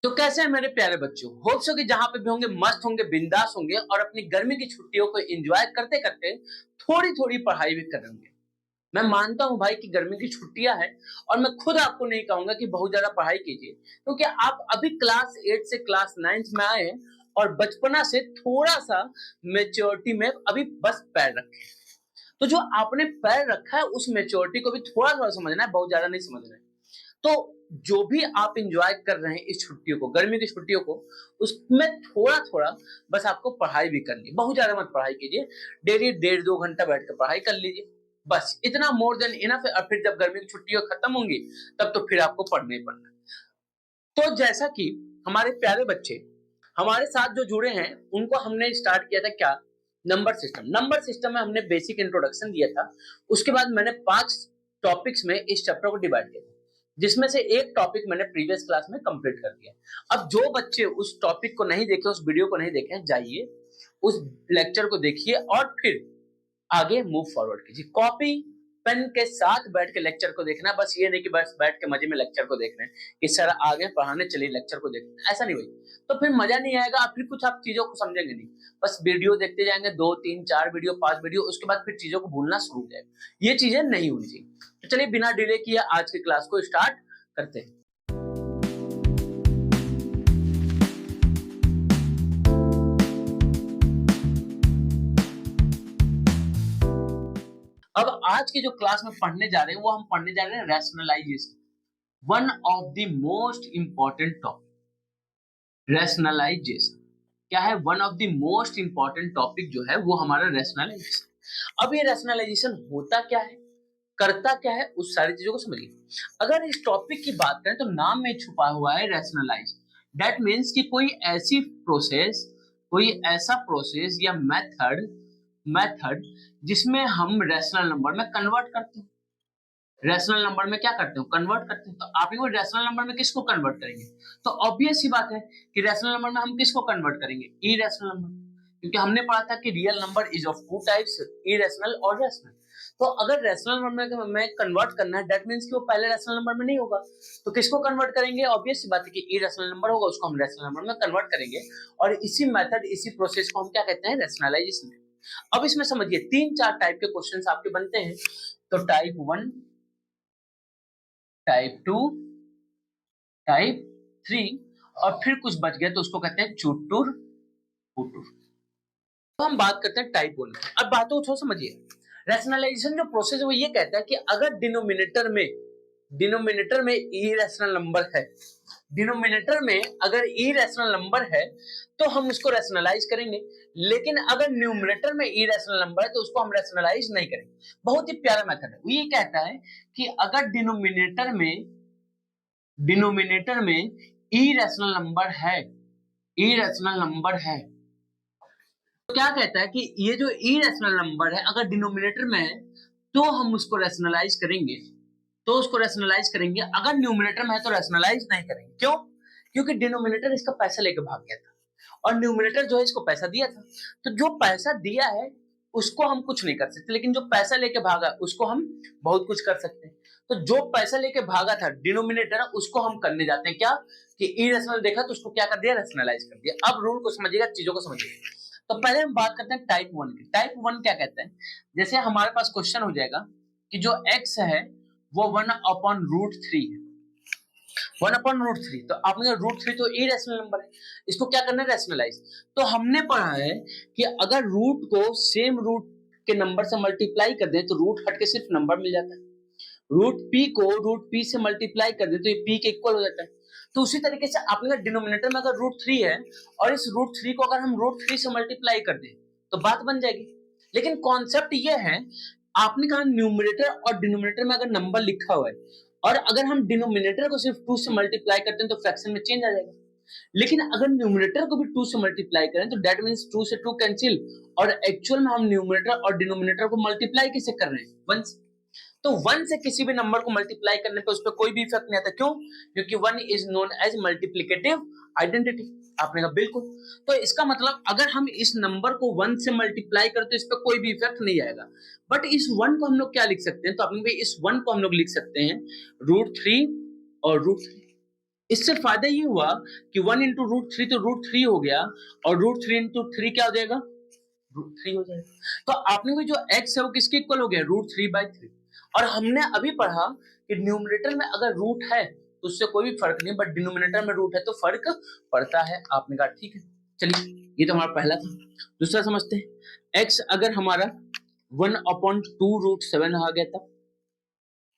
तो कैसे हैं मेरे प्यारे बच्चों? होप सो कि जहां पे भी होंगे मस्त होंगे, बिंदास होंगे और अपनी गर्मी की छुट्टियों को एंजॉय करते करते थोड़ी थोड़ी पढ़ाई भी कर रहे होंगे। मैं मानता हूं भाई कि गर्मी की छुट्टियां हैं और मैं खुद आपको नहीं कहूंगा कि बहुत ज्यादा पढ़ाई कीजिए, क्योंकि आप अभी क्लास 8 से क्लास 9 में आए हैं और बचपना से थोड़ा सा मेच्योरिटी में अभी बस पैर रखे। तो जो आपने पैर रखा है उस मेच्योरिटी को भी थोड़ा थोड़ा समझना है, बहुत ज्यादा नहीं समझना है। तो जो भी आप एंजॉय कर रहे हैं इस छुट्टियों को, गर्मी की छुट्टियों को, उसमें थोड़ा थोड़ा बस आपको पढ़ाई भी करनी है। बहुत ज्यादा मत पढ़ाई कीजिए, डेली 1.5-2 घंटा बैठ कर पढ़ाई कर लीजिए, बस इतना मोर देन इनफ है। और फिर जब गर्मी की छुट्टियां खत्म होंगी तब तो फिर आपको पढ़ना ही पढ़ना है। तो जैसा कि हमारे प्यारे बच्चे हमारे साथ जो जुड़े हैं उनको हमने स्टार्ट किया था क्या, नंबर सिस्टम में हमने बेसिक इंट्रोडक्शन दिया था। उसके बाद मैंने 5 टॉपिक्स में इस चैप्टर को डिवाइड किया था, जिसमें से एक टॉपिक मैंने प्रीवियस क्लास में कंप्लीट कर दिया। अब जो बच्चे उस टॉपिक को नहीं देखे, उस वीडियो को नहीं देखे, जाइए उस लेक्चर को देखिए और फिर आगे मूव फॉरवर्ड कीजिए। कॉपी पेन के साथ बैठ के लेक्चर को देखना, बस ये नहीं कि बस बैठ के मजे में लेक्चर को देख रहे हैं कि सर आगे पढ़ाने चलिए लेक्चर को देखना, ऐसा नहीं भाई। तो फिर मजा नहीं आएगा, फिर कुछ आप चीजों को समझेंगे नहीं। बस वीडियो देखते जाएंगे, 2 3 4 वीडियो 5 वीडियो, उसके बाद फिर चीजों को भूलना शुरू हो जाएगा। ये चीजें नहीं होनी चाहिए। तो चलिए बिना डिले किए आज की क्लास को स्टार्ट करते हैं। अब आज की जो क्लास में पढ़ने जा रहे हैं वो हम पढ़ने जा रहे हैं rationalisation, one of the most important topic. Rationalisation क्या है? One of the most important topic जो है वो हमारा रैशनलाइजेशन। अब ये रैशनलाइजेशन होता क्या है, करता क्या है, उस सारी चीजों को समझिए। अगर इस टॉपिक की बात करें तो नाम में छुपा हुआ है रैशनलाइज। दैट मीन्स कि कोई ऐसा प्रोसेस या मेथड जिसमें हम रैशनल नंबर में कन्वर्ट करते हैं। रैशनल नंबर में क्या करते हो? कन्वर्ट करते हैं। तो आप ये रैशनल नंबर में किसको कन्वर्ट करेंगे? तो ऑब्वियस सी बात है कि रैशनल नंबर में हम किसको कन्वर्ट करेंगे? इरेशनल नंबर, क्योंकि हमने पढ़ा था कि real number is of 2 types, irrational और रैशनल। तो अगर रैशनल नंबर में कन्वर्ट करना है, दैट मींस कि वो पहले रैशनल नंबर में नहीं होगा, तो किसको कन्वर्ट करेंगे? ऑब्वियस सी बात है कि इरेशनल नंबर होगा, उसको हम रैशनल नंबर में कन्वर्ट करेंगे। और इसी मेथड, इसी प्रोसेस को हम क्या कहते हैं? रैशनलाइजेशन। अब इसमें समझिए 3-4 टाइप के क्वेश्चंस आपके बनते हैं। तो टाइप 1, टाइप 2, टाइप 3 और फिर कुछ बच गया तो उसको कहते हैं चुटुर पुटुर। तो हम बात करते हैं टाइप 1 की। अब बातों को समझिए। रैशनलाइजेशन जो प्रोसेस है वो ये कहता है कि अगर डिनोमिनेटर में इरेशनल नंबर है, डिनोमिनेटर में अगर इरेशनल नंबर है तो हम उसको रैशनलाइज करेंगे, लेकिन अगर न्यूमरेटर में इरेशनल नंबर है तो उसको हम रैशनलाइज नहीं करेंगे। बहुत ही प्यारा मेथड है। वो ये कहता है कि अगर डिनोमिनेटर में इरेशनल नंबर है तो क्या कहता है कि ये जो इरेशनल नंबर है अगर डिनोमिनेटर में है तो हम उसको रैशनलाइज करेंगे, अगर न्यूमरेटर में है तो रैशनलाइज नहीं करेंगे। क्यों? क्योंकि डिनोमिनेटर इसका पैसा लेकर भाग गया था और न्यूमरेटर जो है इसको पैसा दिया था। तो जो पैसा दिया है उसको हम कुछ नहीं कर सकते, लेकिन जो पैसा लेके भागा उसको हम बहुत कुछ कर सकते हैं। तो जो पैसा लेके भागा था डिनोमिनेटर, उसको हम करने जाते हैं क्या, कि इरेशनल देखा तो उसको क्या कर दिया? रैशनलाइज कर दिया। अब रूल को समझिएगा, चीजों को समझिएगा। तो पहले हम बात करते हैं टाइप 1 की। टाइप 1 क्या कहते हैं? जैसे हमारे पास क्वेश्चन हो जाएगा कि जो x है वो 1/√3 है। 1/√3, तो आपने √3 तो इरेशनल नंबर है, इसको क्या करना है? रैशनलाइज। तो हमने पढ़ा है कि अगर रूट को सेम रूट के नंबर से मल्टीप्लाई कर दे तो रूट हट के सिर्फ नंबर मिल जाता है। रूट पी को रूट पी से मल्टीप्लाई कर दे तो ये पी के इक्वल हो जाता है। तो उसी तरीके से आपने डिनोमिनेटर में अगर √3 है और इस √3 को अगर हम √3 से मल्टीप्लाई कर दें तो बात बन जाएगी। लेकिन कॉन्सेप्ट ये है, आपने कहा न्यूमरेटर और डिनोमिनेटर में अगर नंबर लिखा हुआ है और अगर हम डिनोमिनेटर को सिर्फ 2 से मल्टीप्लाई करते हैं तो फ्रैक्शन में चेंज आ जाएगा, लेकिन अगर न्यूमरेटर को भी 2 से मल्टीप्लाई करें तो दैट मींस 2 से 2 कैंसिल, और एक्चुअल में हम न्यूमरेटर और डिनोमिनेटर को मल्टीप्लाई किससे कर रहे हैं? 1 से। तो 1 से किसी भी नंबर को मल्टीप्लाई करने पे उस पर कोई भी इफेक्ट नहीं आता। क्यों? क्योंकि 1 is known as multiplicative identity. आपने कहा बिल्कुल। तो इसका मतलब अगर हम इस नंबर को 1 से मल्टीप्लाई करते तो इस पर कोई भी इफेक्ट नहीं आएगा। बट इस 1 को हम लोग क्या लिख सकते हैं? तो आपने इस 1 को हम लोग लिख सकते हैं √3 और √3। इससे फायदा ये हुआ कि 1 इंटू रूट थ्री तो रूट थ्री हो गया, और रूट थ्री इंटू थ्री क्या हो जाएगा, रूट थ्री हो जाएगा। तो आपने को जो x है वो किसके इक्वल हो गया, रूट थ्री बाई थ्री। और हमने अभी पढ़ा कि न्यूमरेटर में अगर रूट है तो उससे कोई भी फर्क नहीं, बट डिनोमिनेटर में रूट है तो फर्क पड़ता है। आपने कहा ठीक है, चलिए ये तो हमारा पहला था। दूसरा समझते हैं, x अगर हमारा 1/2 रूट 7 आ गया था,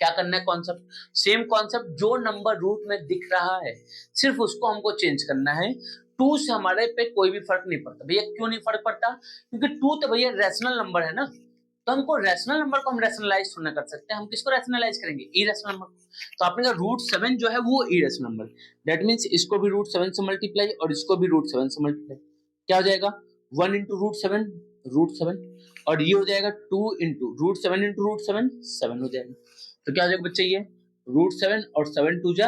क्या करना है, कॉन्सेप्ट सेम कॉन्सेप्ट, जो नंबर रूट में दिख रहा है सिर्फ उसको हमको चेंज करना है। टू से हमारे पे कोई भी फर्क नहीं पड़ता। भैया क्यों नहीं फर्क पड़ता, क्योंकि टू तो भैया रैशनल नंबर है ना, तो हमको रैशनल नंबर को हम रैशनलाइज थोड़ा कर सकते हैं, हम किसको रैशनलाइज करेंगे, इरेशनल नंबर। तो आपने कहा रूट 7 जो है वो इरेशनल नंबर, दैट मींस इसको भी रूट 7 से मल्टीप्लाई और इसको भी रूट 7 से मल्टीप्लाई, क्या हो जाएगा 1 इंटू रूट 7 रूट 7, और ये हो जाएगा 2 इंटू रूट 7 इंटू रूट 7 7 हो जाएगा। तो क्या हो जाएगा बच्चे, ये रूट 7 और 7 टू जा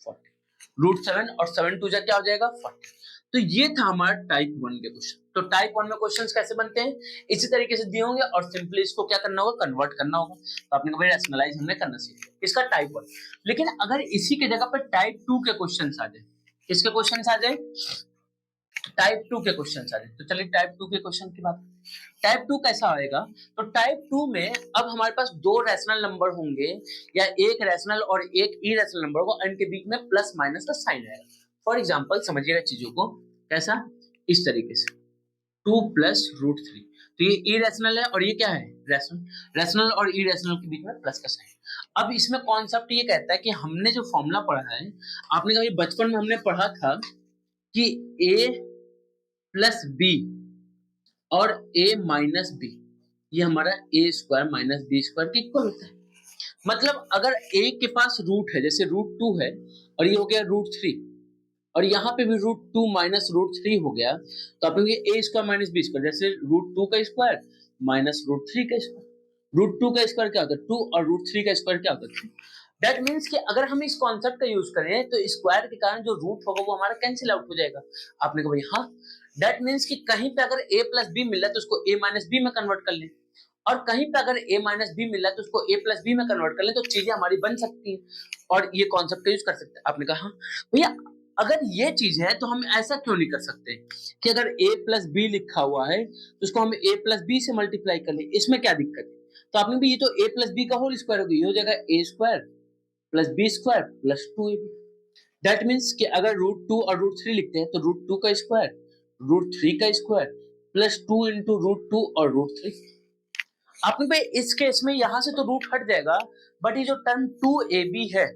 40, रूट 7 और 7 टू जा क्या हो जाएगा 40। तो ये था हमारा टाइप 1 के क्वेश्चन। तो टाइप 1 में क्वेश्चंस कैसे बनते हैं, इसी तरीके से दिए होंगे और सिंपली इसको क्या करना होगा, कन्वर्ट करना होगा। तो आपने कहा रैशनलाइज हमने करना सीख लिया, इसका टाइप 1। लेकिन अगर इसी के जगह पर टाइप 2 के क्वेश्चंस आ जाए, किसके क्वेश्चंस आ जाए, टाइप 2 के क्वेश्चन आ रहे, तो चलिए टाइप 2 के क्वेश्चन की बात। टाइप 2 कैसा आएगा, तो टाइप 2 में अब हमारे पास दो रैशनल नंबर होंगे, या एक रैशनल और एक इरेशनल नंबर होगा, इनके बीच में प्लस माइनस का साइन आएगा। फॉर एग्जांपल समझिएगा चीजों को कैसा, इस तरीके से 2 प्लस रूट 3, तो ये इरेशनल है और ये क्या है रैशनल, रैशनल और इरेशनल के बीच में प्लस का साइन। अब इसमें कॉन्सेप्ट ये कहता है कि हमने जो फॉर्मूला पढ़ा है, आपने कभी बचपन में हमने पढ़ा था कि a प्लस बी और a माइनस बी, ये हमारा a square minus B square के इक्वल होता है। मतलब अगर a के पास रूट है, जैसे रूट 2 है और ये हो गया रूट 3, और यहाँ पे भी रूट 2 माइनस रूट 3 हो गया, तो आप कहेंगे a square minus B square, जैसे रूट 2 का स्क्वायर माइनस रूट 3 का स्क्वायर। रूट 2 का स्क्वायर क्या होता है 2, और रूट 3 का स्क्वायर क्या होता है 3। दैट मीन्स कि अगर हम इस कॉन्सेप्ट का यूज करें तो स्क्वायर के कारण जो रूट होगा वो हमारा कैंसिल आउट हो जाएगा। आपने कहा भाई हाँ, दैट मीन्स कि कहीं पे अगर a प्लस बी मिल रहा है तो उसको a माइनस बी में कन्वर्ट कर लें, और कहीं पे अगर a माइनस बी मिल रहा है तो उसको a प्लस बी में कन्वर्ट कर लें, तो चीजें हमारी बन सकती हैं और ये कॉन्सेप्ट का यूज कर सकते हैं। आपने कहा हाँ भैया, अगर ये चीज है तो हम ऐसा क्यों नहीं कर सकते कि अगर a प्लस बी लिखा हुआ है तो उसको हम a प्लस बी से मल्टीप्लाई कर लें, इसमें क्या दिक्कत है। तो आपने भी ये तो a प्लस बी का होल स्क्वायर हो गया, ये हो जाएगा a square plus B square plus 2ab। That means कि अगर रूट 2 और रूट 3 लिखते हैं तो रूट 2 का स्क्वायर रूट 3 का स्क्वायर प्लस 2 इंटू रूट 2 और रूट 3। आपने भाई इस केस में यहां से तो रूट हट जाएगा, बट ये जो टर्म 2ab है,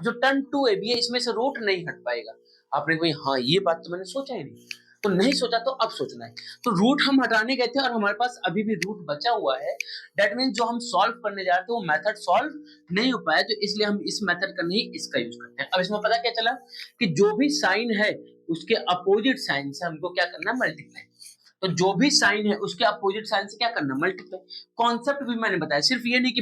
जो टर्म 2ab है, इसमें से रूट नहीं हट पाएगा। आपने भाई हाँ ये बात तो मैंने सोचा ही नहीं, तो नहीं सोचा तो अब सोचना है। तो रूट हम हटाने गए थे और हमारे पास अभी भी रूट बचा हुआ है, दैट मीन्स जो हम सॉल्व करने जा रहे थे वो मेथड सॉल्व नहीं हो पाया, तो इसलिए हम इस मेथड का नहीं इसका यूज करते हैं। अब इसमें पता क्या चला कि जो भी साइन है उसके अपोजिट साइन से हमको क्या करना है, मल्टीप्लाई। तो जो भी साइन है उसके अपोजिट साइन से क्या करना, मल्टीप्लाई। कॉन्सेप्ट भी मैंने बताया, सिर्फ ये नहीं कि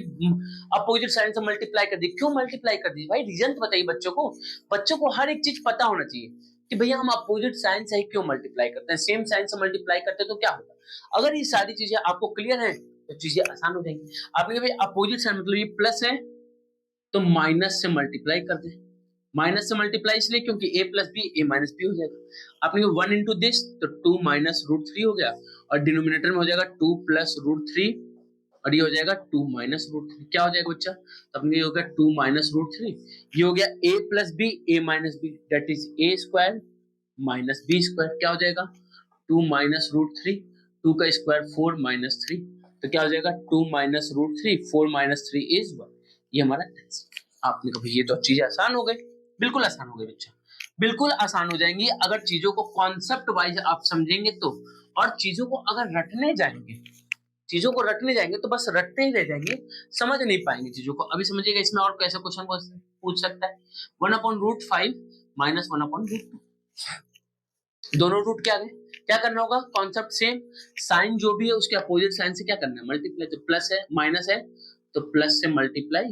अपोजिट साइन से मल्टीप्लाई कर दी। क्यों मल्टीप्लाई कर दी भाई, रीजन तो बताइए बच्चों को। बच्चों को हर एक चीज पता होना चाहिए कि भैया हम अपोजिट साइन से ही क्यों मल्टीप्लाई करते हैं, सेम साइन से मल्टीप्लाई करते हैं तो क्या होता। अगर ये सारी चीजें आपको क्लियर है तो चीजें आसान हो जाएंगी। आपने भाई अपोजिट साइन मतलब ये प्लस है तो माइनस से मल्टीप्लाई कर दे, माइनस से मल्टीप्लाई इसलिए क्योंकि a plus B A minus B हो जाएगा। आपने 1 इंटू दिस तो 2 माइनस रूट 3 हो गया, और डिनोमिनेटर में हो जाएगा 2 प्लस रूट 3, और ये हो जाएगा 2 माइनस रूट 3। क्या हो जाएगा बच्चा, तो अपने ये हो गया 2 माइनस रूट 3, ये हो गया a plus B A minus B, that is a square minus B square. क्या हो जाएगा 2 माइनस रूट 3, 2 का स्क्वायर 4 माइनस 3, तो क्या हो जाएगा 2 माइनस रूट 3, 4 माइनस 3 इज 1। ये हमारा आंसर। आपने कहा ये तो चीजें आसान हो गई, बिल्कुल आसान हो गई बच्चा, बिल्कुल आसान हो जाएंगी अगर चीजों को कॉन्सेप्ट वाइज आप समझेंगे तो। और चीजों को अगर रटने जाएंगे, चीजों को रटने जाएंगे तो बस रटते ही रह जाएंगे, समझ नहीं पाएंगे चीजों को। अभी समझिएगा इसमें और कैसे क्वेश्चन को पूछ सकता है, 1/√5 माइनस 1/√2, दोनों रूट क्या है, क्या करना होगा, कॉन्सेप्ट सेम, साइन जो भी है उसके अपोजिट साइन से क्या करना है, मल्टीप्लाई। तो प्लस है माइनस है तो प्लस से मल्टीप्लाई,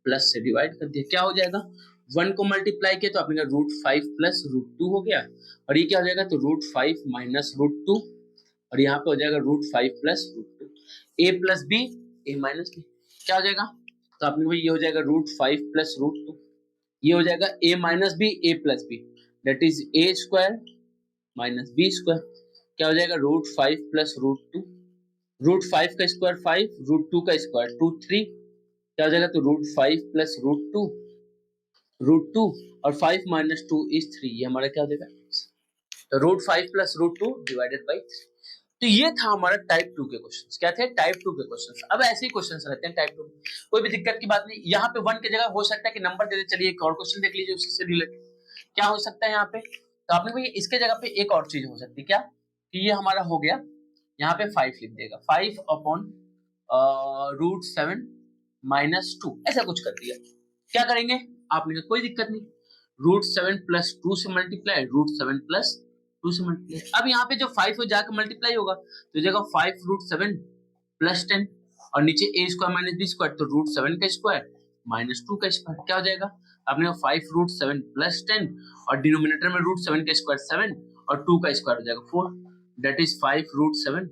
प्लस से डिवाइड कर दिया, क्या हो जाएगा 1 को मल्टीप्लाई किया तो आपने कहा √5 प्लस √2 हो गया, और ये क्या हो जाएगा तो √5 माइनस √2, और यहाँ पे हो जाएगा √5 plus √2, a plus B A minus B, क्या हो जाएगा, तो आपने ये हो जाएगा √5 प्लस √2, ये हो जाएगा a minus B a plus B, that is a square minus B square. क्या हो जाएगा, रूट 5 प्लस रूट 2, रूट 5 का स्क्वायर 5, रूट 2 का स्क्वायर 2 3, क्या हो जाएगा, तो रूट 5 प्लस रूट 2 और 5 माइनस 2 इज 3, ये हमारा क्या हो जाएगा, तो root 5 plus root 2 divided by 3। तो ये था हमारा टाइप 2 के क्वेश्चंस। क्या थे, टाइप 2 के क्वेश्चंस। अब ऐसे ही क्वेश्चंस रहते हैं टाइप 2 में, कोई भी दिक्कत की बात नहीं। यहाँ पे 1 की जगह हो सकता है कि नंबर दे दे। चलिए एक और क्वेश्चन देख लीजिए उसी से रिलेटेड। क्या हो सकता है यहाँ पे, तो आपने को इसके जगह पे एक और चीज हो सकती है, क्या कि ये हमारा हो गया, यहाँ पे 5 लिख देगा, 5 अपॉन रूट 7 माइनस 2, ऐसा कुछ कर दिया। क्या करेंगे, आपने कोई दिक्कत नहीं, रूट 7 प्लस 2 से मल्टीप्लाई, रूट 7 प्लस 2 से मल्टीप्लाई। अब यहाँ पे जो 5 हो जाकर मल्टीप्लाई होगा तो जगह 5 रूट 7 प्लस 10 और नीचे a square minus B square, तो रूट 7 का स्क्वायर माइनस 2 का स्क्वायर। क्या हो जाएगा, आपने 5 रूट 7 प्लस 10 और डिनोमिनेटर में रूट 7 का स्क्वायर 7 और 2 का स्क्वायर हो जाएगा 4, दैट इज 5 रूट 7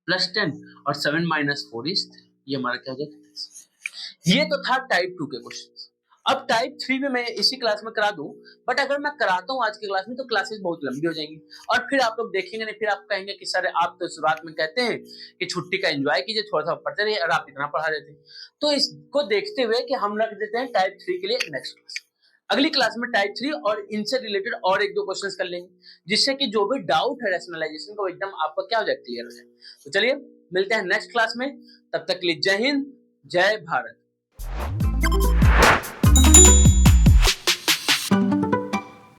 प्लस 10 और 7 माइनस 4 इज 3। ये हमारा क्या हो जाएगा। ये तो था टाइप 2 के क्वेश्चन। अब टाइप 3 में मैं इसी क्लास में करा दूं, बट अगर मैं कराता हूं आज की क्लास में तो क्लासेस बहुत लंबी हो जाएंगी और फिर आप लोग देखेंगे नहीं, फिर आप कहेंगे कि सर आप तो शुरुआत में कहते हैं कि छुट्टी का एंजॉय कीजिए, थोड़ा सा पढ़ते रहिए और आप इतना पढ़ा देते हैं। तो इसको देखते हुए कि हम रख देते हैं टाइप 3 के लिए नेक्स्ट क्लास। अगली क्लास में टाइप 3 और इनसे रिलेटेड और एक दो क्वेश्चंस कर लेंगे, जिससे कि जो भी डाउट है रैशनलाइजेशन को एकदम आपका क्या हो जाए, क्लियर हो जाए। तो चलिए मिलते हैं नेक्स्ट क्लास में, तब तक के लिए जय हिंद, जय भारत।